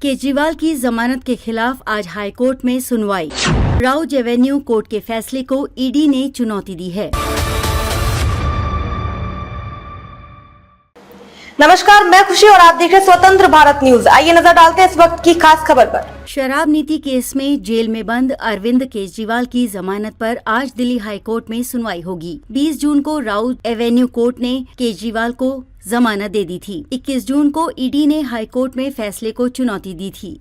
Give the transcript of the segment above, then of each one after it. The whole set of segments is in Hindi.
केजरीवाल की जमानत के खिलाफ आज हाई कोर्ट में सुनवाई। राउज एवेन्यू कोर्ट के फैसले को ईडी ने चुनौती दी है। नमस्कार, मैं खुशी और आप देख रहे हैं स्वतंत्र भारत न्यूज। आइए नजर डालते हैं इस वक्त की खास खबर पर। शराब नीति केस में जेल में बंद अरविंद केजरीवाल की जमानत पर आज दिल्ली हाई कोर्ट में सुनवाई होगी। 20 जून को राउज एवेन्यू कोर्ट ने केजरीवाल को जमानत दे दी थी। 21 जून को ईडी ने हाई कोर्ट में फैसले को चुनौती दी थी।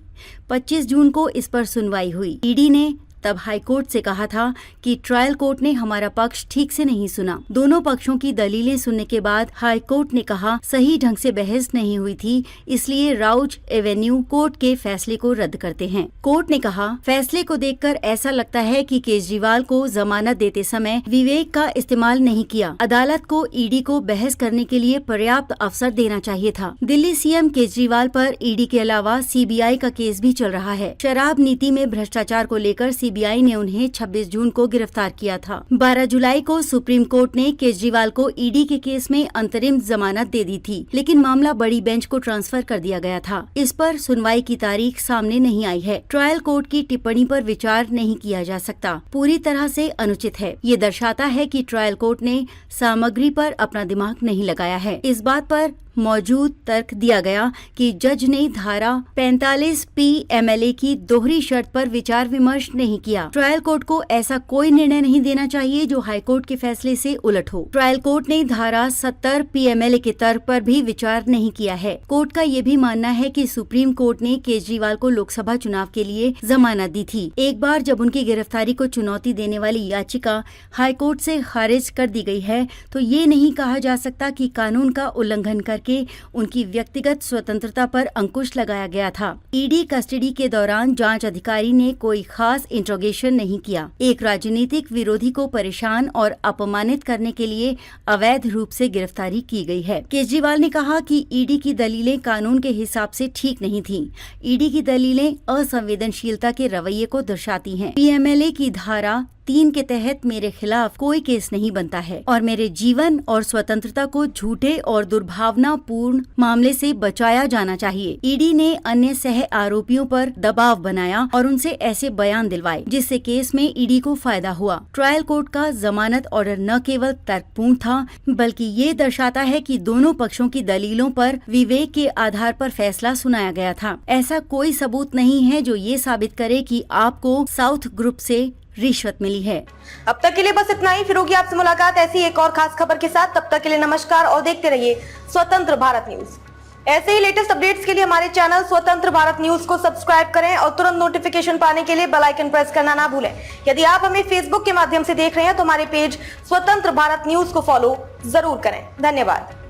25 जून को इस पर सुनवाई हुई। ईडी ने तब हाई कोर्ट से कहा था कि ट्रायल कोर्ट ने हमारा पक्ष ठीक से नहीं सुना। दोनों पक्षों की दलीलें सुनने के बाद हाई कोर्ट ने कहा सही ढंग से बहस नहीं हुई थी, इसलिए राउज एवेन्यू कोर्ट के फैसले को रद्द करते हैं। कोर्ट ने कहा फैसले को देखकर ऐसा लगता है कि केजरीवाल को जमानत देते समय विवेक का इस्तेमाल नहीं किया। अदालत को ईडी को बहस करने के लिए पर्याप्त अवसर देना चाहिए था। दिल्ली सीएम केजरीवाल पर ईडी के अलावा सीबीआई का केस भी चल रहा है। शराब नीति में भ्रष्टाचार को लेकर सीबीआई ने उन्हें 26 जून को गिरफ्तार किया था। 12 जुलाई को सुप्रीम कोर्ट ने केजरीवाल को ईडी के केस में अंतरिम जमानत दे दी थी, लेकिन मामला बड़ी बेंच को ट्रांसफर कर दिया गया था। इस पर सुनवाई की तारीख सामने नहीं आई है। ट्रायल कोर्ट की टिप्पणी पर विचार नहीं किया जा सकता, पूरी तरह से अनुचित है। ये दर्शाता है कि ट्रायल कोर्ट ने सामग्री पर अपना दिमाग नहीं लगाया है। इस बात पर मौजूद तर्क दिया गया कि जज ने धारा 45 PMLA की दोहरी शर्त पर विचार विमर्श नहीं किया। ट्रायल कोर्ट को ऐसा कोई निर्णय नहीं देना चाहिए जो हाई कोर्ट के फैसले से उलट हो। ट्रायल कोर्ट ने धारा 70 PMLA के तर्क पर भी विचार नहीं किया है। कोर्ट का ये भी मानना है कि सुप्रीम कोर्ट ने केजरीवाल को लोकसभा चुनाव के लिए जमानत दी थी। एक बार जब उनकी गिरफ्तारी को चुनौती देने वाली याचिका हाई कोर्ट से खारिज कर दी गई है, तो ये नहीं कहा जा सकता कि कानून का उल्लंघन के उनकी व्यक्तिगत स्वतंत्रता पर अंकुश लगाया गया था। ईडी कस्टडी के दौरान जांच अधिकारी ने कोई खास इंट्रोगेशन नहीं किया। एक राजनीतिक विरोधी को परेशान और अपमानित करने के लिए अवैध रूप से गिरफ्तारी की गई है। केजरीवाल ने कहा कि ईडी की दलीलें कानून के हिसाब से ठीक नहीं थीं। ईडी की दलीलें असंवेदनशीलता के रवैये को दर्शाती हैं। PMLA की धारा 3 के तहत मेरे खिलाफ कोई केस नहीं बनता है और मेरे जीवन और स्वतंत्रता को झूठे और दुर्भावनापूर्ण मामले से बचाया जाना चाहिए। ईडी ने अन्य सह आरोपियों पर दबाव बनाया और उनसे ऐसे बयान दिलवाए जिससे केस में ईडी को फायदा हुआ। ट्रायल कोर्ट का जमानत ऑर्डर न केवल तर्कपूर्ण था, बल्कि ये दर्शाता है कि दोनों पक्षों की दलीलों पर विवेक के आधार पर फैसला सुनाया गया था। ऐसा कोई सबूत नहीं है जो ये साबित करे कि आपको साउथ ग्रुप से रिश्वत मिली है। अब तक के लिए बस इतना ही। फिर होगी आपसे मुलाकात ऐसी एक और खास खबर के साथ। तब तक के लिए नमस्कार और देखते रहिए स्वतंत्र भारत न्यूज। ऐसे ही लेटेस्ट अपडेट्स के लिए हमारे चैनल स्वतंत्र भारत न्यूज को सब्सक्राइब करें और तुरंत नोटिफिकेशन पाने के लिए बेल आइकन प्रेस करना ना भूलें। यदि आप हमें फेसबुक के माध्यम से देख रहे हैं तो हमारे पेज स्वतंत्र भारत न्यूज को फॉलो जरूर करें। धन्यवाद।